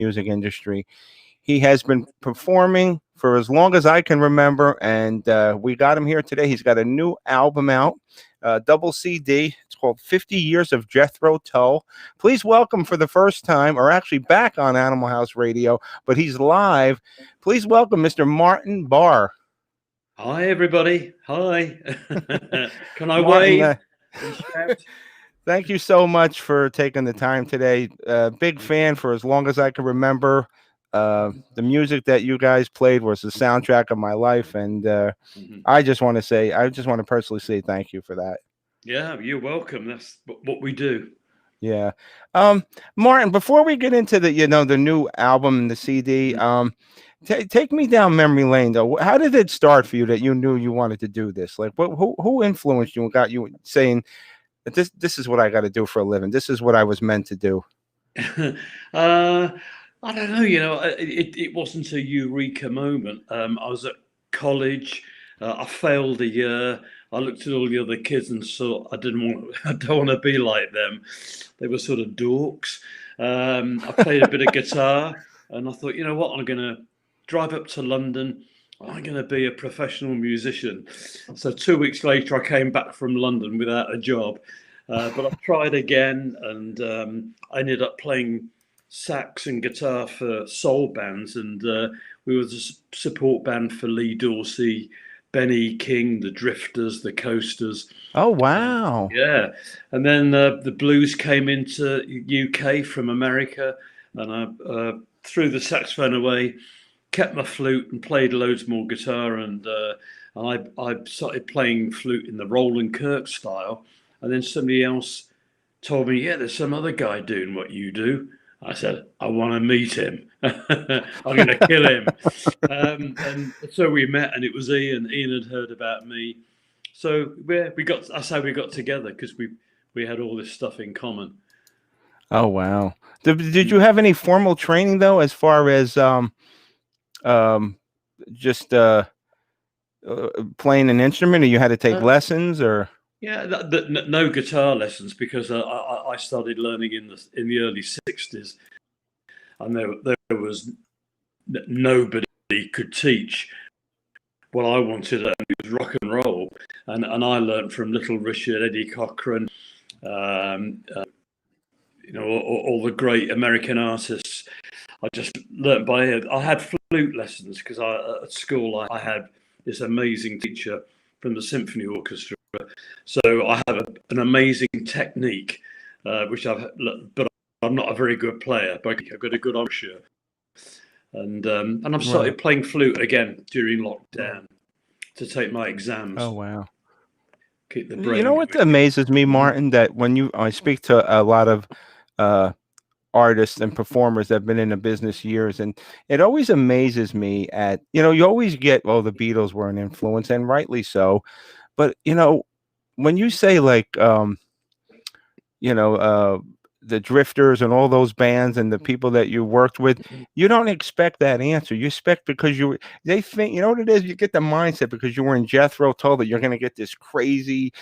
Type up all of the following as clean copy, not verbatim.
music industry. He has been performing for as long as I can remember, and we got him here today. He's got a new album out, double CD. It's called 50 Years of Jethro Tull. Please welcome for the first time, or actually back on Animal House Radio, but he's live. Please welcome Mr. Martin Barre. Hi, everybody. Hi. Can I Martin, wave and shout? Thank you so much for taking the time today. Big fan for as long as I can remember. The music that you guys played was the soundtrack of my life, and I just want to personally say thank you for that. Yeah, you're welcome. That's what we do. Yeah. Martin, before we get into the the new album and the CD, take me down memory lane though. How did it start for you that you knew you wanted to do this? Like, who influenced you and got you saying that this is what I got to do for a living? This is what I was meant to do. I don't know. It wasn't a eureka moment. I was at college. I failed a year. I looked at all the other kids and thought I don't want to be like them. They were sort of dorks. I played a bit of guitar, and I thought, you know what, I'm going to drive up to London. I'm going to be a professional musician. So 2 weeks later, I came back from London without a job. But I tried again, and I ended up playing sax and guitar for soul bands, and we were the support band for Lee Dorsey, Benny King, the Drifters, the Coasters. Oh, wow. Yeah. And then the blues came into UK from America, and I threw the saxophone away, kept my flute and played loads more guitar, and I started playing flute in the Roland Kirk style. And then somebody else told me, yeah, there's some other guy doing what you do. I said, I want to meet him. I'm going to kill him. And so we met, and it was Ian. Ian had heard about me. So that's how we got together, because we had all this stuff in common. Oh, wow. Did you have any formal training, though, as far as just playing an instrument, or you had to take lessons, or? Yeah, no guitar lessons, because I started learning in the early 60s, and there was nobody could teach what I wanted, and it was rock and roll, and I learned from Little Richard, Eddie Cochran, all the great American artists. I just learned by ear. I had flute lessons because at school I had this amazing teacher from the symphony orchestra. So I have an amazing technique, but I'm not a very good player, but I've got a good orchestra. And I've started playing flute again during lockdown to take my exams. Oh, wow. Keep the brain. You know what amazes me, Martin, that when I speak to a lot of artists and performers that have been in the business years, and it always amazes me you always get, well, the Beatles were an influence, and rightly so. But, when you say like, the Drifters and all those bands and the people that you worked with, you don't expect that answer. You expect because they think, you know what it is? You get the mindset because you were in Jethro Tull that you're going to get this crazy,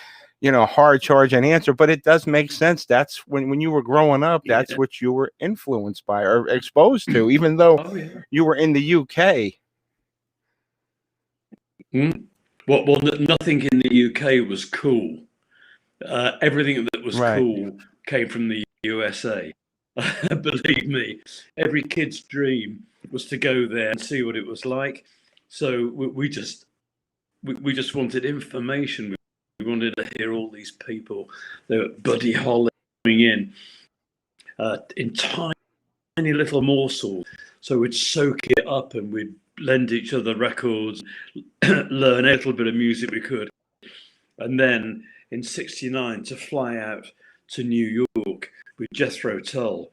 hard charge and answer. But it does make sense. That's when you were growing up, that's what you were influenced by or exposed to, even though you were in the UK. Well, nothing in the UK was cool. Everything that was cool came from the USA. Believe me, every kid's dream was to go there and see what it was like. So we just wanted information. We wanted to hear all these people. There were Buddy Holly coming in tiny little morsels. So we'd soak it up and we'd lend each other records, learn a little bit of music we could. And then in '69 to fly out to New York with Jethro Tull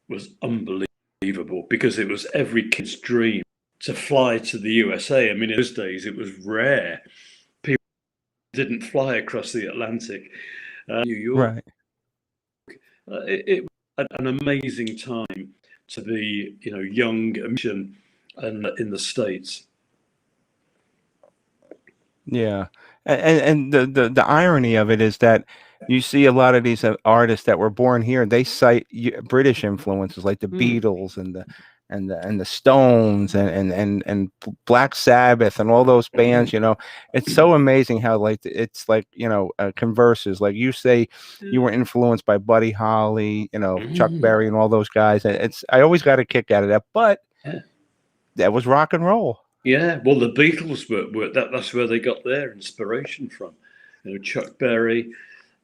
was unbelievable, because it was every kid's dream to fly to the USA. I mean, in those days it was rare. People didn't fly across the Atlantic. New York. It was an amazing time to be, young and in the States. Yeah. And the irony of it is that you see a lot of these artists that were born here. They cite British influences like the Mm. Beatles and the Stones and Black Sabbath and all those bands. You know, it's so amazing how like it's like converses. Like you say, you were influenced by Buddy Holly, Chuck Berry and all those guys. And I always got a kick out of that. But Yeah. that was rock and roll. Yeah, well, the Beatles were that's where they got their inspiration from. Chuck Berry,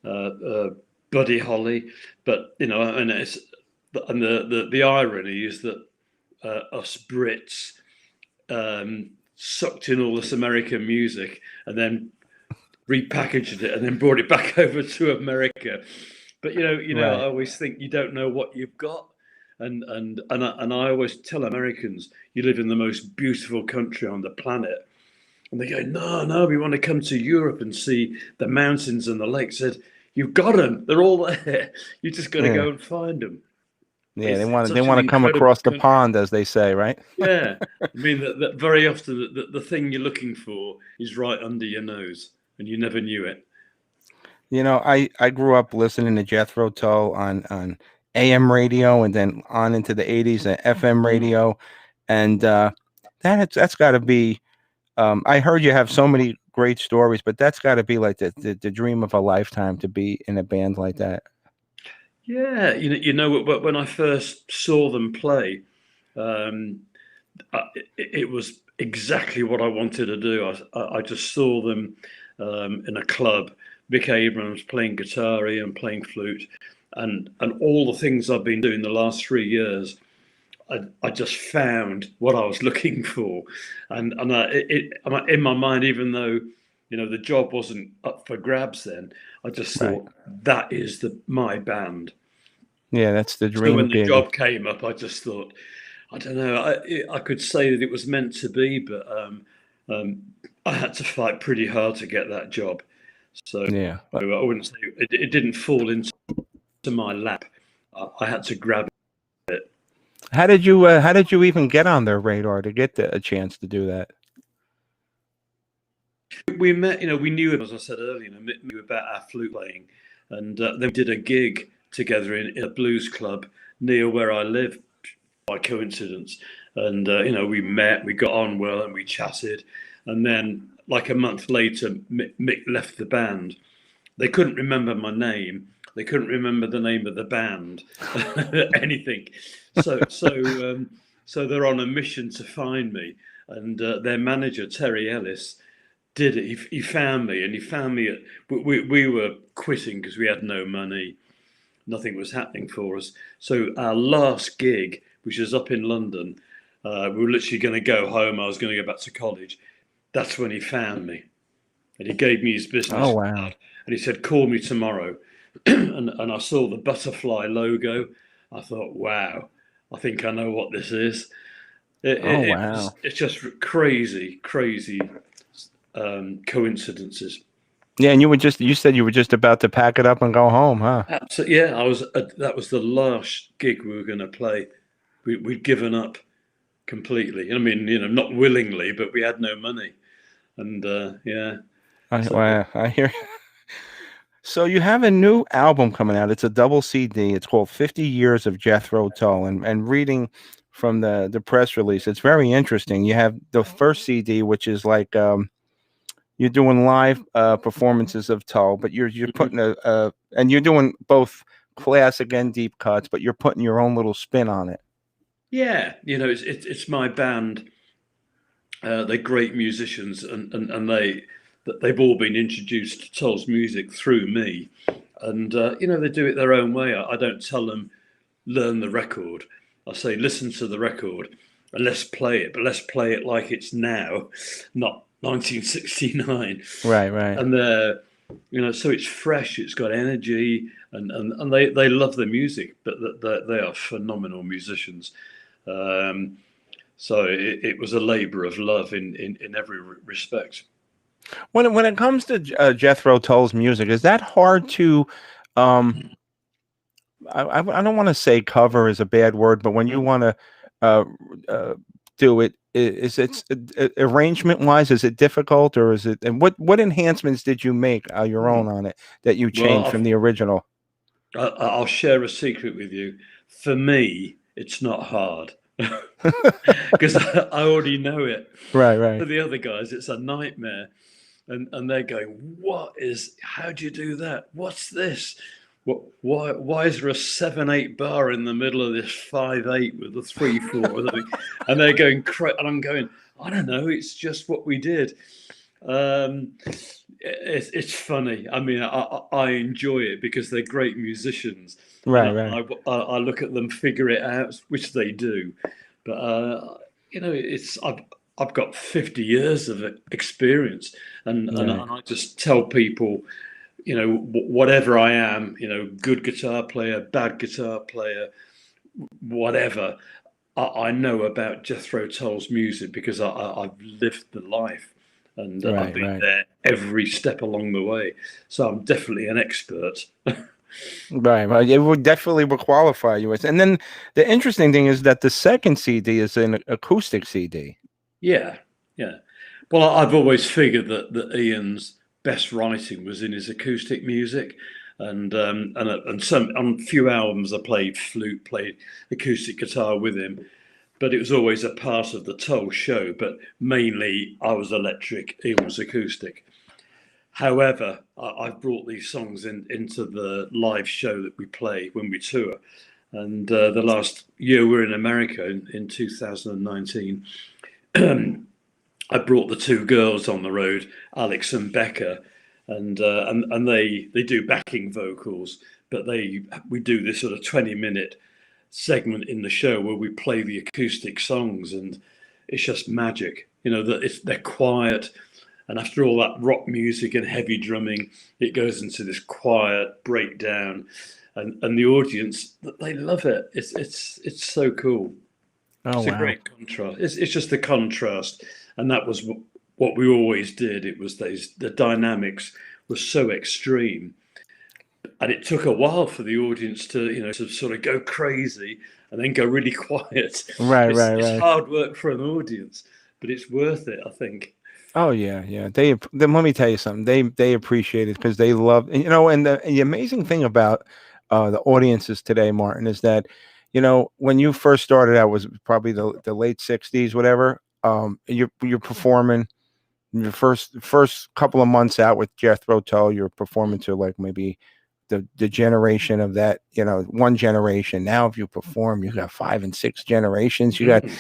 Buddy Holly, but and it's and the irony is that us Brits sucked in all this American music and then repackaged it and then brought it back over to America. But Right. I always think you don't know what you've got. And I always tell Americans, you live in the most beautiful country on the planet. And they go, no, we want to come to Europe and see the mountains and the lakes. I said, you've got them. They're all there. You just got to go and find them. Yeah, It's they want to come across the pond, as they say, right? Yeah, I mean that very often the thing you're looking for is right under your nose, and you never knew it. I grew up listening to Jethro Tull on AM radio, and then on into the 80s at FM radio, and that's got to be. I heard you have so many great stories, but that's got to be like the dream of a lifetime to be in a band like that. Yeah, when I first saw them play, it was exactly what I wanted to do. I just saw them in a club. Vic Abrams playing guitar, Ian playing flute, and all the things I've been doing the last 3 years. I just found what I was looking for, and in my mind, even though the job wasn't up for grabs then, I just thought that is my band. Yeah, that's the dream. So when the job came up, I just thought, I don't know, I could say that it was meant to be, but I had to fight pretty hard to get that job. So yeah, I wouldn't say it didn't fall into my lap. I had to grab it. How did you even get on their radar to get a chance to do that? We met, we knew, as I said earlier, knew about our flute playing, and then we did a gig together in a blues club near where I live by coincidence. And we met, we got on well, and we chatted. And then, like a month later, Mick left the band. They couldn't remember my name. They couldn't remember the name of the band, anything. So they're on a mission to find me. And their manager, Terry Ellis, did it. He found me, and he found me we were quitting because we had no money. Nothing was happening for us. So our last gig, which was up in London, we were literally going to go home. I was going to go back to college. That's when he found me, and he gave me his business card, and he said, "Call me tomorrow." and I saw the butterfly logo. I thought, "Wow, I think I know what this is." It's just crazy coincidences. Yeah, and you said you were just about to pack it up and go home, huh? Absolutely, yeah. That was the last gig we were going to play. We'd given up completely. I mean, not willingly, but we had no money, and yeah. I hear. So you have a new album coming out. It's a double CD. It's called 50 Years of Jethro Tull. And reading from the press release, it's very interesting. You have the first CD, which is like you're doing live performances of Tull, but you're putting and you're doing both classic and deep cuts, but you're putting your own little spin on it. Yeah, it's my band. They're great musicians, and they've all been introduced to Tull's music through me, and they do it their own way. I don't tell them learn the record. I say listen to the record and let's play it, but let's play it like it's now, not 1969. Right. And so it's fresh. It's got energy, and they love the music, but they are phenomenal musicians. So it was a labor of love in every respect. When it comes to Jethro Tull's music, is that hard to? I don't want to say cover is a bad word, but when you want to do it, is it arrangement wise? Is it difficult, or is it? And what enhancements did you make your own on it that you Well, changed from the original? I'll share a secret with you. For me, it's not hard because I already know it. Right, right, For the other guys, it's a nightmare, and they're going, "What is? How do you do that? What's this? What? Why is there a 7/8 bar in the middle of this 5/8 with a 3/4 or something?" And they're going, and I'm going, "I don't know. It's just what we did." It's funny. I mean, I enjoy it because they're great musicians, and right, right. I look at them figure it out, which they do. But it's I've got 50 years of experience, and Right. I just tell people, whatever I am, good guitar player, bad guitar player, whatever. I know about Jethro Tull's music because I've lived the life, and I've Right, been right. there every step along the way. So I'm definitely an expert. Right. Well, it would definitely will qualify you as. And then the interesting thing is that the second CD is an acoustic CD. Yeah, yeah. Well, I've always figured that Ian's best writing was in his acoustic music, and some on a few albums I played flute, played acoustic guitar with him, but it was always a part of the Tull show. But mainly I was electric, Ian was acoustic. However, I've brought these songs into the live show that we play when we tour. And the last year we're in America in 2019, I brought the two girls on the road, Alex and Becca, and they do backing vocals, but we do this sort of 20-minute segment in the show where we play the acoustic songs, and it's just magic. That they're quiet, and after all that rock music and heavy drumming, it goes into this quiet breakdown, and the audience, they love it. It's so cool. Oh, It's a wow. great contrast. It's just the contrast, and that was what we always did. It was the dynamics were so extreme, and it took a while for the audience to sort of go crazy and then go really quiet. Right, right, It's right. hard work for an audience, but it's worth it, I think. Oh yeah, yeah. Then let me tell you something. They appreciate it because they love, and the amazing thing about the audiences today, Martin, is that, when you first started out was probably the late 60s, whatever. You're performing your first couple of months out with Jethro Tull, you're performing to like maybe the generation of that, one generation. Now if you perform, you got five and six generations. You got Mm.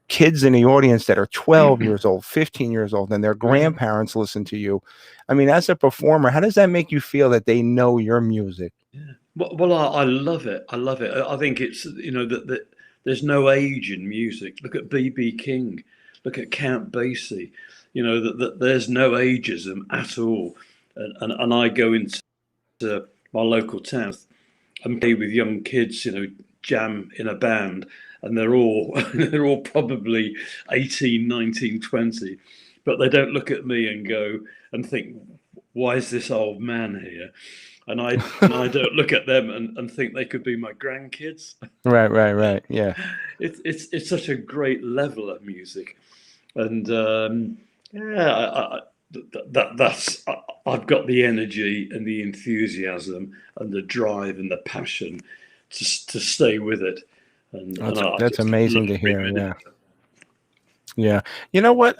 kids in the audience that are 12 years old, 15 years old, and their Yeah. grandparents listen to you. I mean, as a performer, how does that make you feel that they know your music? Yeah. Well, I love it. I love it. I think it's that there's no age in music. Look at BB King. Look at Count Basie. That there's no ageism at all. And I go into my local town and play with young kids. Jam in a band, and they're all they're all probably 18, 19, 20, but they don't look at me and go and think, why is this old man here? And I don't look at them and think they could be my grandkids. Right, right, right. Yeah. It's such a great level of music, and yeah, that's I've got the energy and the enthusiasm and the drive and the passion to stay with it, and I That's just love amazing to every hear. minute. Yeah. Yeah. You know what?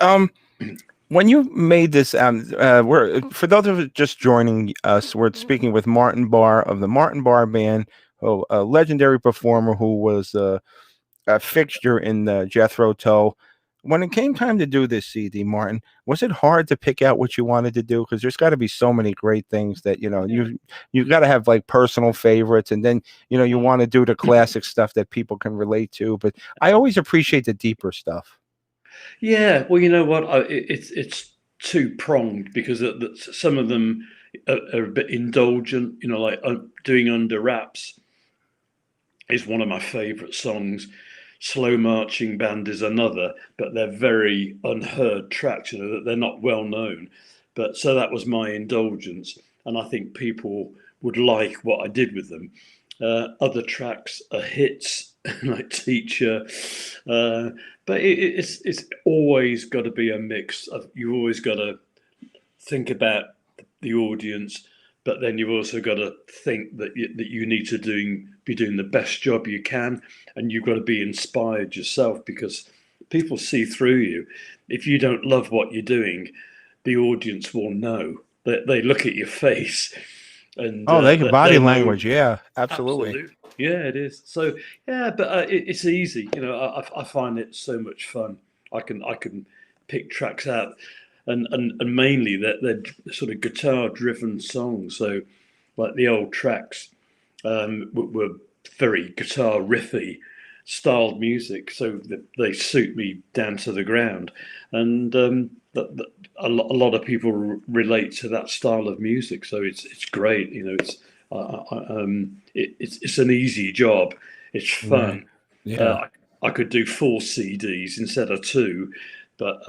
When you made this, we're for those of you just joining us, we're speaking with Martin Barre of the Martin Barre Band, a legendary performer who was a fixture in the Jethro Tull. When it came time to do this CD, Martin, was it hard to pick out what you wanted to do? Because there's got to be so many great things that you got to have like personal favorites, and then you want to do the classic stuff that people can relate to. But I always appreciate the deeper stuff. Yeah, well, you know what? It's two pronged because some of them are a bit indulgent. Like doing Under Wraps is one of my favourite songs. Slow Marching Band is another, but they're very unheard tracks. That they're not well known. But so that was my indulgence, and I think people would like what I did with them. Other tracks are hits, like teacher. But it's always got to be a mix of, you've always got to think about the audience, but then you've also got to think that you need to be doing the best job you can, and you've got to be inspired yourself, because people see through you. If you don't love what you're doing, the audience will know. They look at your face, and Oh, they can body they know. language. Yeah, absolutely. Absolutely. Yeah, it is. So yeah, but it's easy. You know, I find it so much fun. I can pick tracks out, and mainly they're sort of guitar driven songs. So like the old tracks were very guitar riffy styled music, so they suit me down to the ground, and a lot of people relate to that style of music. So it's great. You know, it's an easy job. It's Right. fun. Yeah. I could do 4 CDs instead of 2, but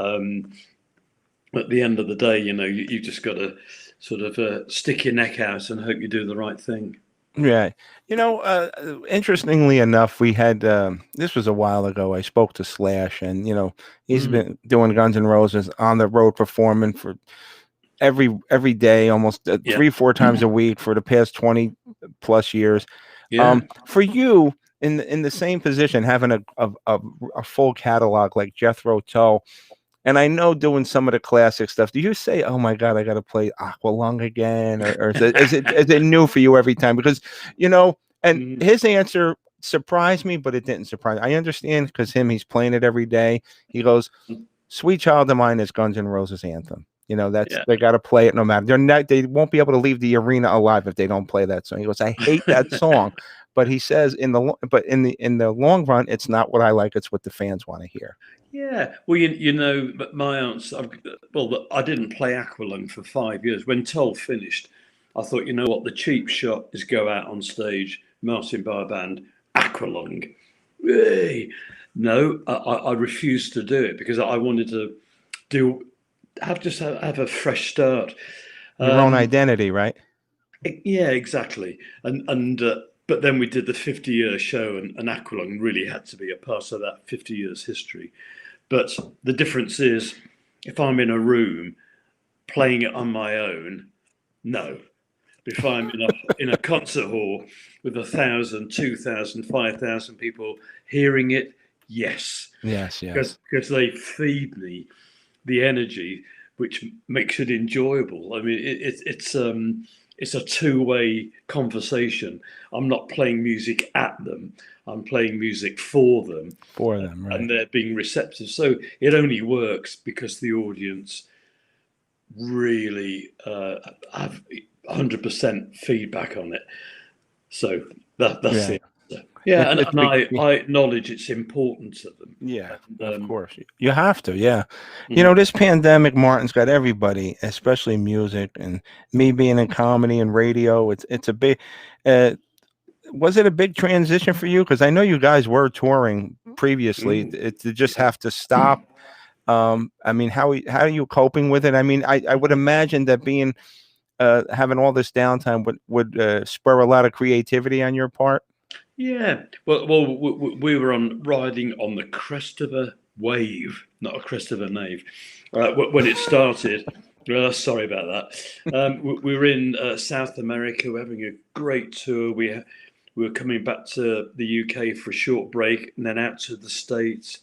at the end of the day, you know, you just got to sort of stick your neck out and hope you do the right thing. Yeah. You know, interestingly enough, we had this was a while ago. I spoke to Slash, and he's Mm, been doing Guns N' Roses on the road performing for every day, almost yeah, 3-4 times a week for the past 20 plus years. yeah, For you in the same position, having a full catalog like Jethro Tull, and I know doing some of the classic stuff. Do you say, "Oh my God, I got to play Aqualung again," or is it new for you every time? Because and mm, his answer surprised me, but it didn't surprise. I understand because he's playing it every day. He goes, "Sweet Child of Mine" is Guns N' Roses anthem. That's yeah, they got to play it no matter. They won't be able to leave the arena alive if they don't play that song. He goes, "I hate that song," but he says in the long run, it's not what I like. It's what the fans want to hear. yeah. Well, but my answer. Well, I didn't play Aqualung for 5 years. When Toll finished, I thought, you know what, the cheap shot is go out on stage, Martin Barre band, Aqualung. Hey. No, I refused to do it because I wanted to do have a fresh start. Your own Um, identity, right? Yeah, exactly. And but then we did the 50-year show, and Aqualung really had to be a part of that 50 years history. But the difference is, if I'm in a room playing it on my own, no. If I'm in a concert hall with 1,000, 2,000, 5,000 people hearing it, yes, Yes, yes. because they feed me the energy, which makes it enjoyable. I mean, it's a two-way conversation. I'm not playing music at them. I'm playing music for them, For them, right? and they're being receptive. So it only works because the audience really have 100% feedback on it. So that's Yeah. it. Yeah, It's and big. I acknowledge it's important to them. Yeah, And, of course. You have to, yeah. mhm. This pandemic, Martin's got everybody, especially music, and me being in comedy and radio. It's a big. Uh, was it a big transition for you? Because I know you guys were touring previously. Mm, To just yeah. have to stop. I mean, how are you coping with it? I mean, I would imagine that being having all this downtime would spur a lot of creativity on your part. Yeah, well, we were riding on the crest of a wave, not a crest of a nave, when it started. Sorry about that. We were in South America, we're having a great tour. We were coming back to the UK for a short break, and then out to the States.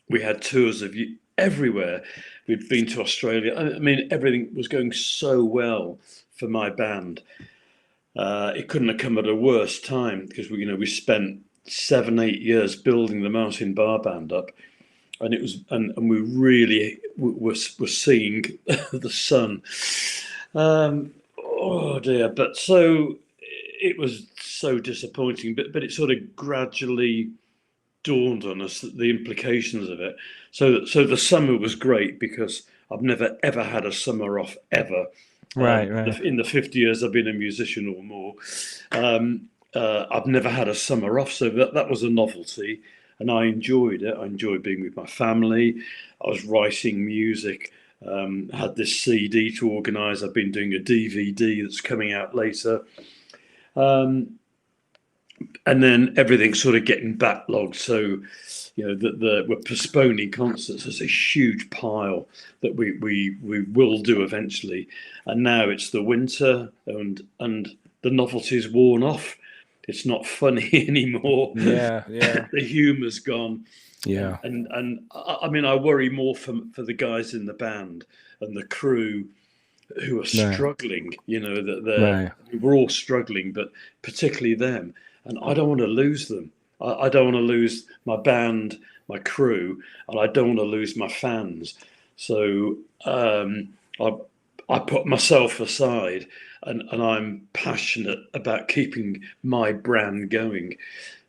We had tours of everywhere. We'd been to Australia. I mean, everything was going so well for my band. It couldn't have come at a worse time because we spent 7-8 years building the Martin Barre band up, and it was and we really were seeing the sun. Oh dear! But so it was so disappointing. But it sort of gradually dawned on us that the implications of it. So the summer was great because I've never ever had a summer off ever. Right, right. In the 50 years I've been a musician or more, I've never had a summer off, so that was a novelty, and I enjoyed it. I enjoyed being with my family. I was writing music. Had this CD to organise. I've been doing a DVD that's coming out later. Um, and then everything's sort of getting backlogged. So, you know, we're postponing concerts. There's a huge pile that we will do eventually, and now it's the winter, and the novelty's worn off. It's not funny anymore. Yeah, yeah, The humour's gone. yeah. And I mean, I worry more for the guys in the band and the crew who are Right, struggling. You know, that right. we're all struggling, but particularly them. And I don't want to lose them. I don't want to lose my band, my crew, and I don't want to lose my fans. So I put myself aside, and I'm passionate about keeping my brand going.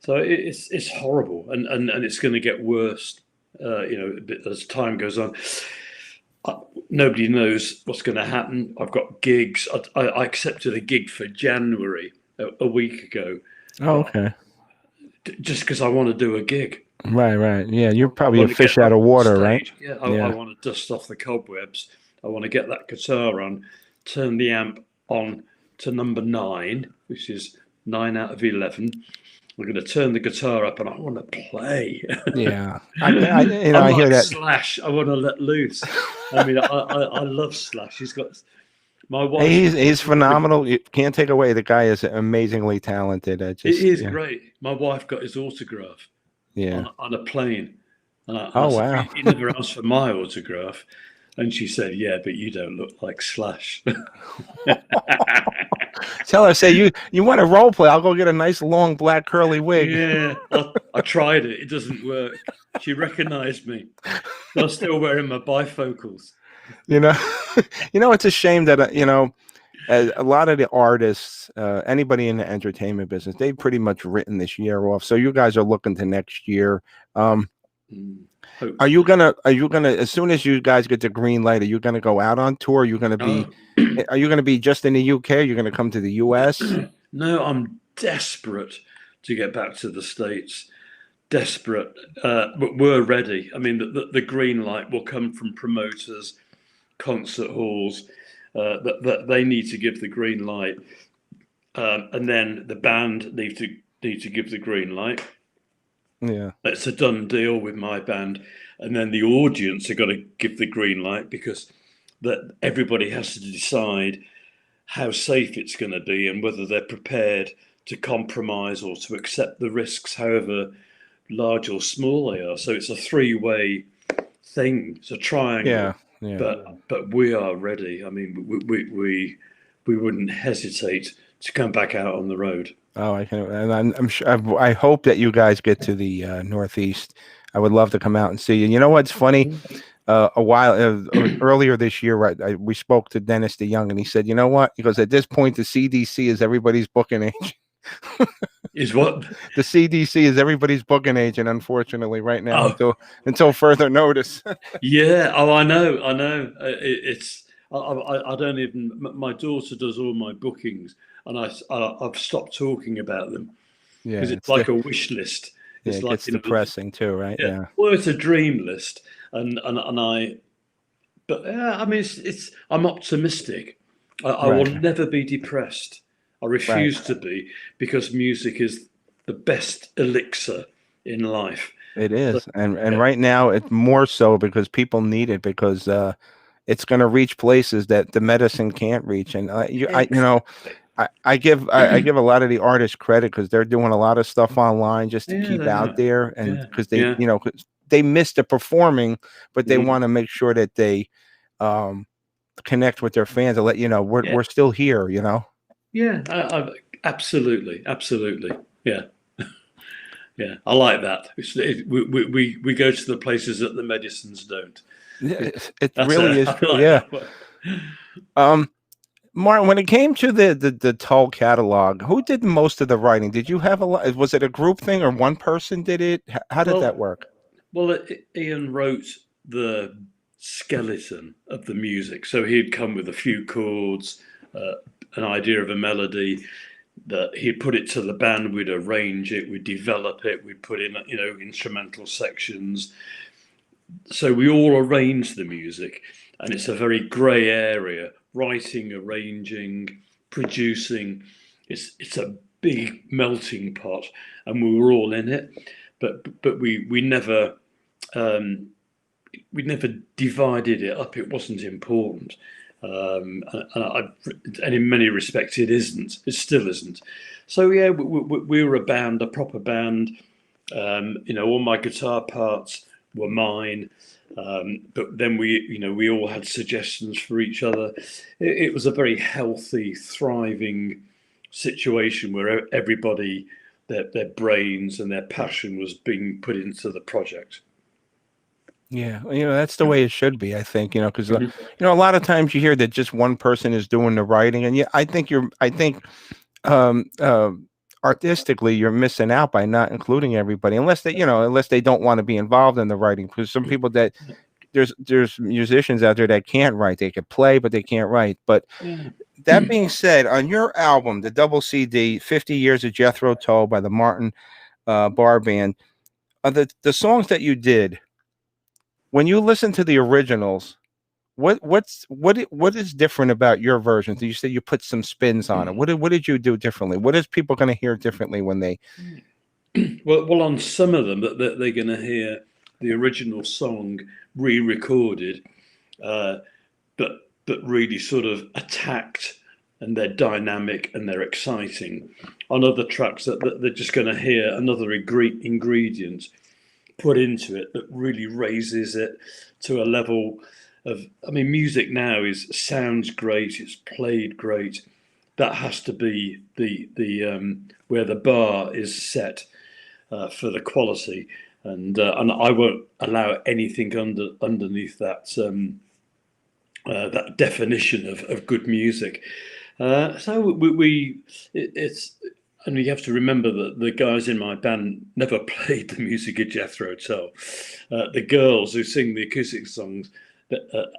So it's horrible, and it's going to get worse. You know, as time goes on. Nobody knows what's going to happen. I've got gigs. I accepted a gig for January a week ago, Oh, okay. just because I want to do a gig. Right, right. Yeah, you're I probably a want to fish get out up of on water, right? stage. Yeah, I Yeah. want to dust off the cobwebs. I want to get that guitar on, turn the amp on to number 9, which is 9 out of 11. We're going to turn the guitar up, and I want to play. Yeah. You know, I'm I hear like that. Slash. I want to let loose. I mean, I love Slash. He's got my Hey, wife's got he's his autograph. phenomenal. You can't take away the guy is amazingly talented. I It just, is yeah, great. My wife got his autograph yeah. on a plane, and I Oh, said, wow. "He never asked for my autograph," and she said, "Yeah, but you don't look like Slash." Tell her, say you want a role play? I'll go get a nice long black curly wig. Yeah, I tried it. It doesn't work. She recognised me. I'm still wearing my bifocals. You know, you know, it's a shame that you know, a lot of the artists, anybody in the entertainment business, they've pretty much written this year off. So you guys are looking to next year. Hopefully. Are you gonna as soon as you guys get the green light, are you gonna go out on tour? Oh. Are you gonna be just in the UK? Are you gonna come to the US? No, I'm desperate to get back to the States. Desperate. But we're ready. I mean, the green light will come from promoters, concert halls, that they need to give the green light. And then the band need to give the green light. Yeah. It's a done deal with my band. And then the audience are going to give the green light, because that everybody has to decide how safe it's going to be and whether they're prepared to compromise or to accept the risks, however large or small they are. So it's a three-way thing. It's a triangle. Yeah. Yeah. But we are ready. I mean, we wouldn't hesitate to come back out on the road. Oh, I can, and I'm sure. I hope that you guys get to the Northeast. I would love to come out and see you. You know what's funny? A while earlier this year, right? We spoke to Dennis DeYoung, and he said, "You know what?" He goes, "At this point, the CDC is everybody's booking agent. Is what? The CDC is everybody's booking agent, unfortunately, right now Oh, until further notice." yeah. Oh, I know. I know. It's. I don't even. My daughter does all my bookings, and I've stopped talking about them, Yeah, because it's like a wish list. yeah, It's it like, gets you know, depressing too, right? yeah. Yeah, Well, it's a dream list, and I. But yeah, I mean, it's. I'm optimistic. I will right, never be depressed. I right. refuse to be, because music is the best elixir in life. It So, is, and yeah, right now it's more so because people need it because it's going to reach places that the medicine can't reach, and you know, exactly. I give a lot of the artists credit because they're doing a lot of stuff online just to Yeah, keep they out are. there, and Yeah, because they, yeah. you know, 'cause they miss the performing, but they Mm, want to make sure that they um, connect with their fans and let you know yeah, we're still here, you know. yeah. Absolutely, absolutely. Yeah, yeah. I like that. We go to the places that the medicines don't. Yeah, it That's really is I true. like Yeah. that one. Um, Martin, when it came to the Tull catalog, who did most of the writing? Did you have a lot? Was it a group thing or one person did it? How did that Well, work? Ian wrote the skeleton of the music, so he'd come with a few chords, uh, an idea of a melody. That he'd put it to the band, we'd arrange it, we'd develop it, we'd put in, you know, instrumental sections. So we all arrange the music, and it's a very grey area. Writing, arranging, producing. It's a big melting pot, and we were all in it. But we never divided it up. It wasn't important. And in many respects, it isn't. It still isn't. So yeah, we were a band, a proper band. All my guitar parts were mine, but then we all had suggestions for each other. It was a very healthy, thriving situation where everybody, their brains and their passion was being put into the project. Yeah, that's the way it should be, I think, because a lot of times you hear that just one person is doing the writing, and yeah, I think um, artistically you're missing out by not including everybody, unless they don't want to be involved in the writing, because some people that there's musicians out there that can't write. They can play, but they can't write. But that being said, on your album, the double CD, 50 Years of Jethro Tull by the Martin Barre Band, the songs that you did, when you listen to the originals, what is different about your versions? You said you put some spins on it. What did you do differently? What is people going to hear differently when they? Well, on some of them, that they're going to hear the original song re-recorded, but really sort of attacked, and they're dynamic and they're exciting. On other tracks, that they're just going to hear another ingredient put into it that really raises it to a level of, music now sounds great, it's played great. That has to be the where the bar is set for the quality, and I won't allow anything underneath that that definition of good music. So it's. And you have to remember that the guys in my band never played the music of Jethro Tull. The girls who sing the acoustic songs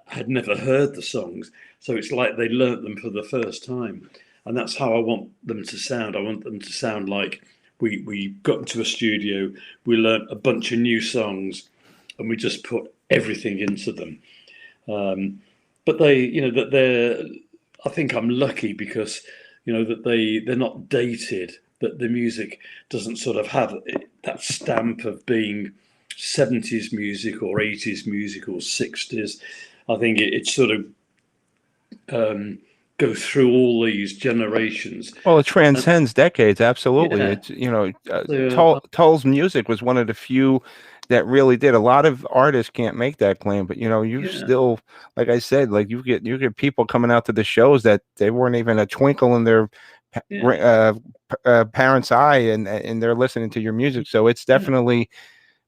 had never heard the songs. So it's like they learnt them for the first time. And that's how I want them to sound. I want them to sound like we got into a studio, we learnt a bunch of new songs, and we just put everything into them. But I think I'm lucky because that they're not dated, that the music doesn't sort of have that stamp of being 70s music or 80s music or 60s. I think it sort of goes through all these generations. Well, it transcends decades, absolutely. Yeah. It's Tull's music was one of the few that really did. A lot of artists can't make that claim, but still, like I said, like you get people coming out to the shows that they weren't even a twinkle in their parents' eye, and they're listening to your music. So it's definitely,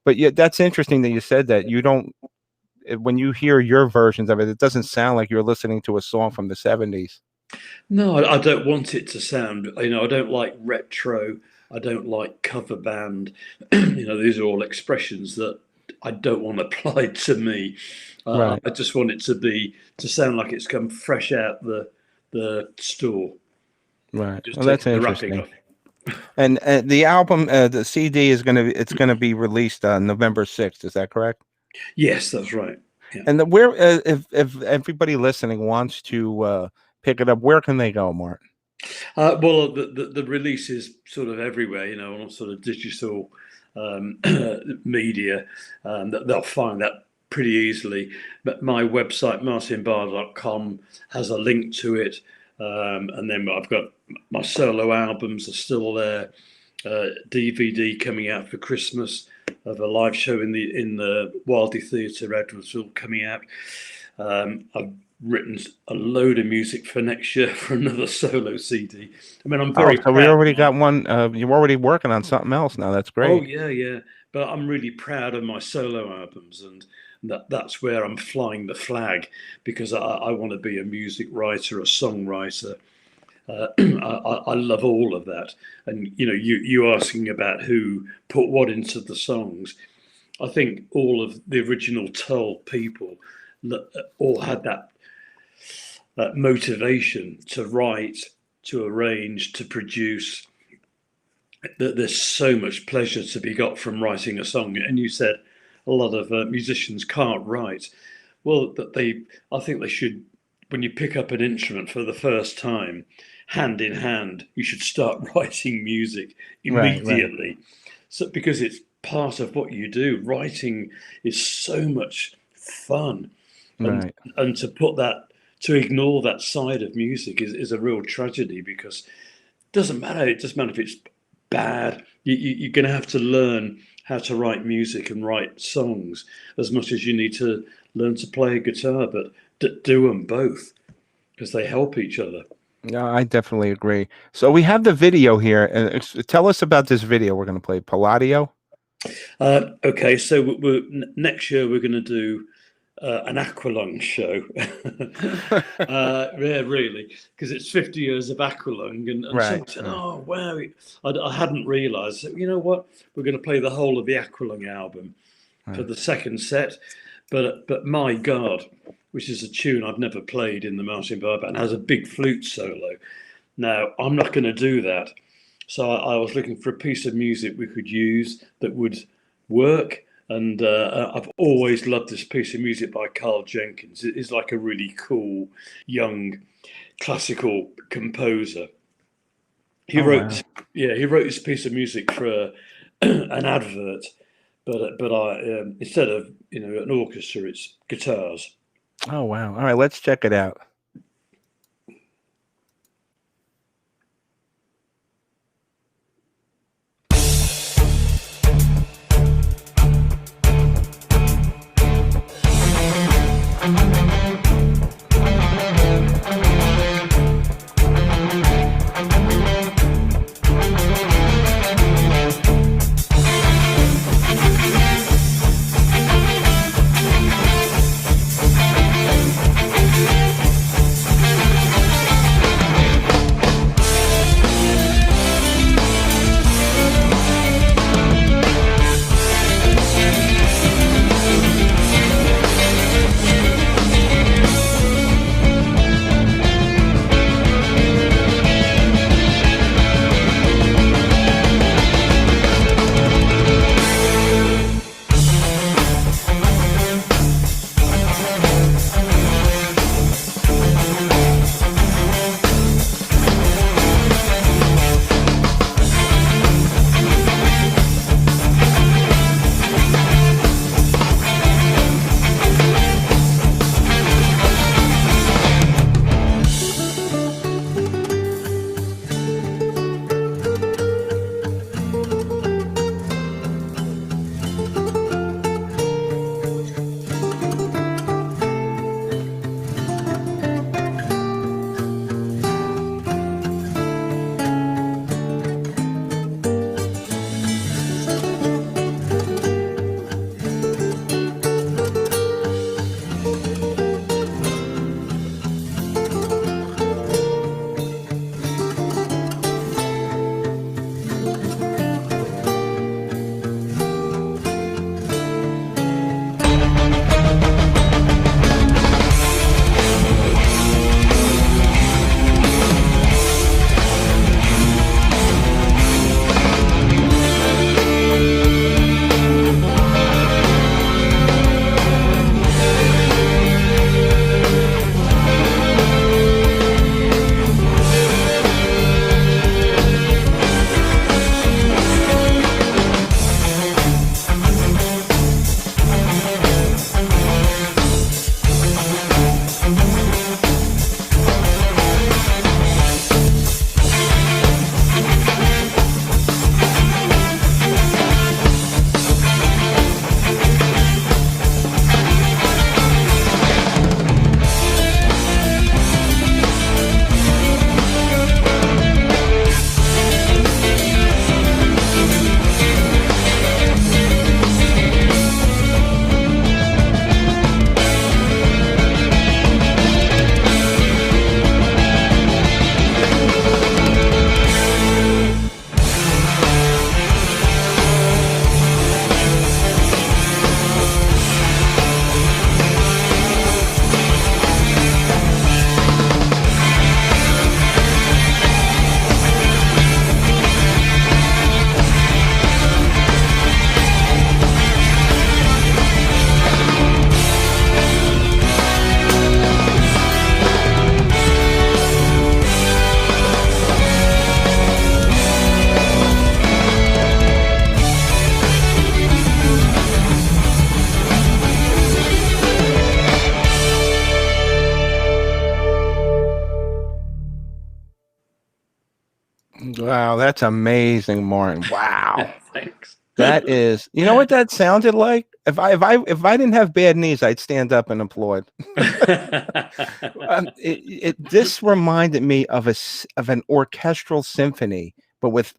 but yeah, that's interesting that you said that. You don't, when you hear your versions of it, it doesn't sound like you're listening to a song from the 70s. No, I don't want it to sound, I don't like retro. I don't like cover band. These are all expressions that I don't want applied to me. Right. I just want it to sound like it's come fresh out the store. Right. Just Well, that's interesting. And the album, the CD is it's gonna be released on November 6th. Is that correct? Yes, that's right. Yeah. And if everybody listening wants to pick it up, where can they go, Martin? Well, the release is sort of everywhere, on sort of digital media. They'll find that pretty easily. But my website, martinbarre.com, has a link to it. And then I've got my solo albums are still there. DVD coming out for Christmas of a live show in the Wildey Theatre, Edwardsville, coming out. I've written a load of music for next year for another solo CD. I'm very. So we already got one. You're already working on something else now. That's great. Oh yeah. But I'm really proud of my solo albums, and that's where I'm flying the flag, because I want to be a music writer, a songwriter. I love all of that, and you asking about who put what into the songs. I think all of the original Tull people all had that motivation to write, to arrange, to produce. That there's so much pleasure to be got from writing a song. And you said a lot of musicians can't write. Well, I think they should. when you pick up an instrument for the first time, hand in hand, you should start writing music immediately. Right. So because it's part of what you do. Writing is so much fun, and Right. to put that, to ignore that side of music is a real tragedy, because it doesn't matter. It doesn't matter if it's bad. You're going to have to learn how to write music and write songs as much as you need to learn to play a guitar, but do them both because they help each other. No, I definitely agree. So we have the video here, and tell us about this video we're going to play. Palladio. Okay, so next year we're going to do an Aqualung show. Yeah, really, because it's 50 years of Aqualung, and someone said, "Oh, wow!" I hadn't realised. So, you know what? We're going to play the whole of the Aqualung album for the second set. But my God, which is a tune I've never played in the Martin Barre Band, has a big flute solo. Now I'm not going to do that. So I was looking for a piece of music we could use that would work. And I've always loved this piece of music by Carl Jenkins. It is like a really cool, young, classical composer. He wrote this piece of music for an advert, but I instead of an orchestra, it's guitars. Oh wow! All right, let's check it out. Wow, that's amazing, Martin. Wow. Thanks. That is, you know what that sounded like? If I didn't have bad knees, I'd stand up and applaud. This reminded me of of an orchestral symphony, but with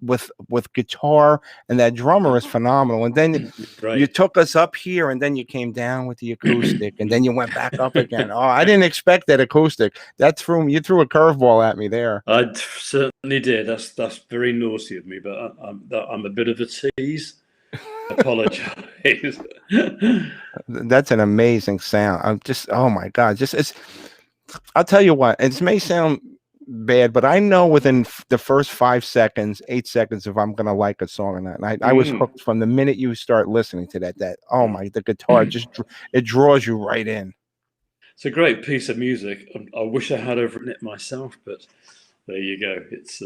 guitar, and that drummer is phenomenal. And then you Right. took us up here, and then you came down with the acoustic, and then you went back up again. Oh, I didn't expect that acoustic. You threw a curveball at me there. I certainly did. That's very naughty of me, but I'm a bit of a tease. I apologize. That's an amazing sound. I'm just, oh my God, I'll tell you what, it may sound bad, but I know within the first 5 seconds, 8 seconds, if I'm gonna like a song or not. And I was hooked from the minute you start listening to that. Oh my, the guitar it draws you right in. It's a great piece of music. I wish I had written it myself, but there you go. It's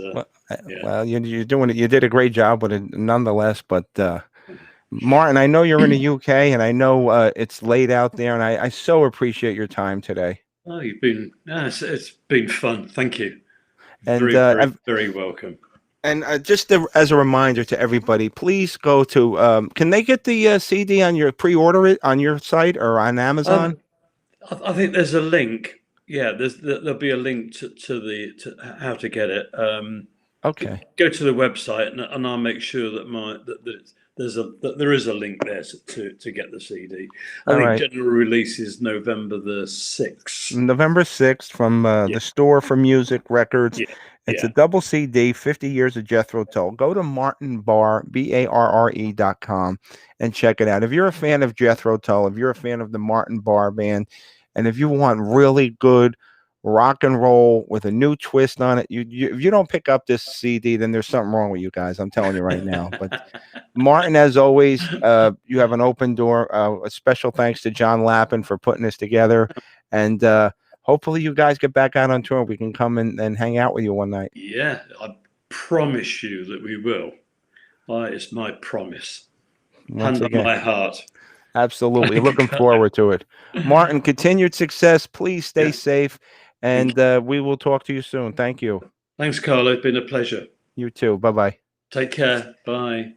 well, you're doing it. You did a great job with it, nonetheless. But Martin, I know you're in the UK, and I know it's late out there, and I so appreciate your time today. Oh, it's been fun. Thank you. And Very welcome. And just as a reminder to everybody, please go to. Can they get the CD on your pre-order it on your site or on Amazon? I think there's a link. Yeah, there'll be a link to how to get it. Okay. Go to the website, and I'll make sure that there is a link there to get the CD. I think general release is November the 6th. November 6th from the Store for Music Records. Yeah. It's a double CD, 50 Years of Jethro Tull. Go to Martin Barre, BARRE.com, and check it out. If you're a fan of Jethro Tull, if you're a fan of the Martin Barre Band, and if you want really good rock and roll with a new twist on it, if you don't pick up this CD, then there's something wrong with you guys. I'm telling you right now. But Martin, as always, you have an open door. A special thanks to John Lappin for putting this together, and hopefully you guys get back out on tour. We can come and hang out with you one night. Yeah, I promise you that we will. It's my promise. Hand on my heart. Absolutely. Looking forward to it. Martin, continued success. Please stay safe. And we will talk to you soon. Thank you. Thanks, Carlo. It's been a pleasure. You too. Bye-bye. Take care. Bye.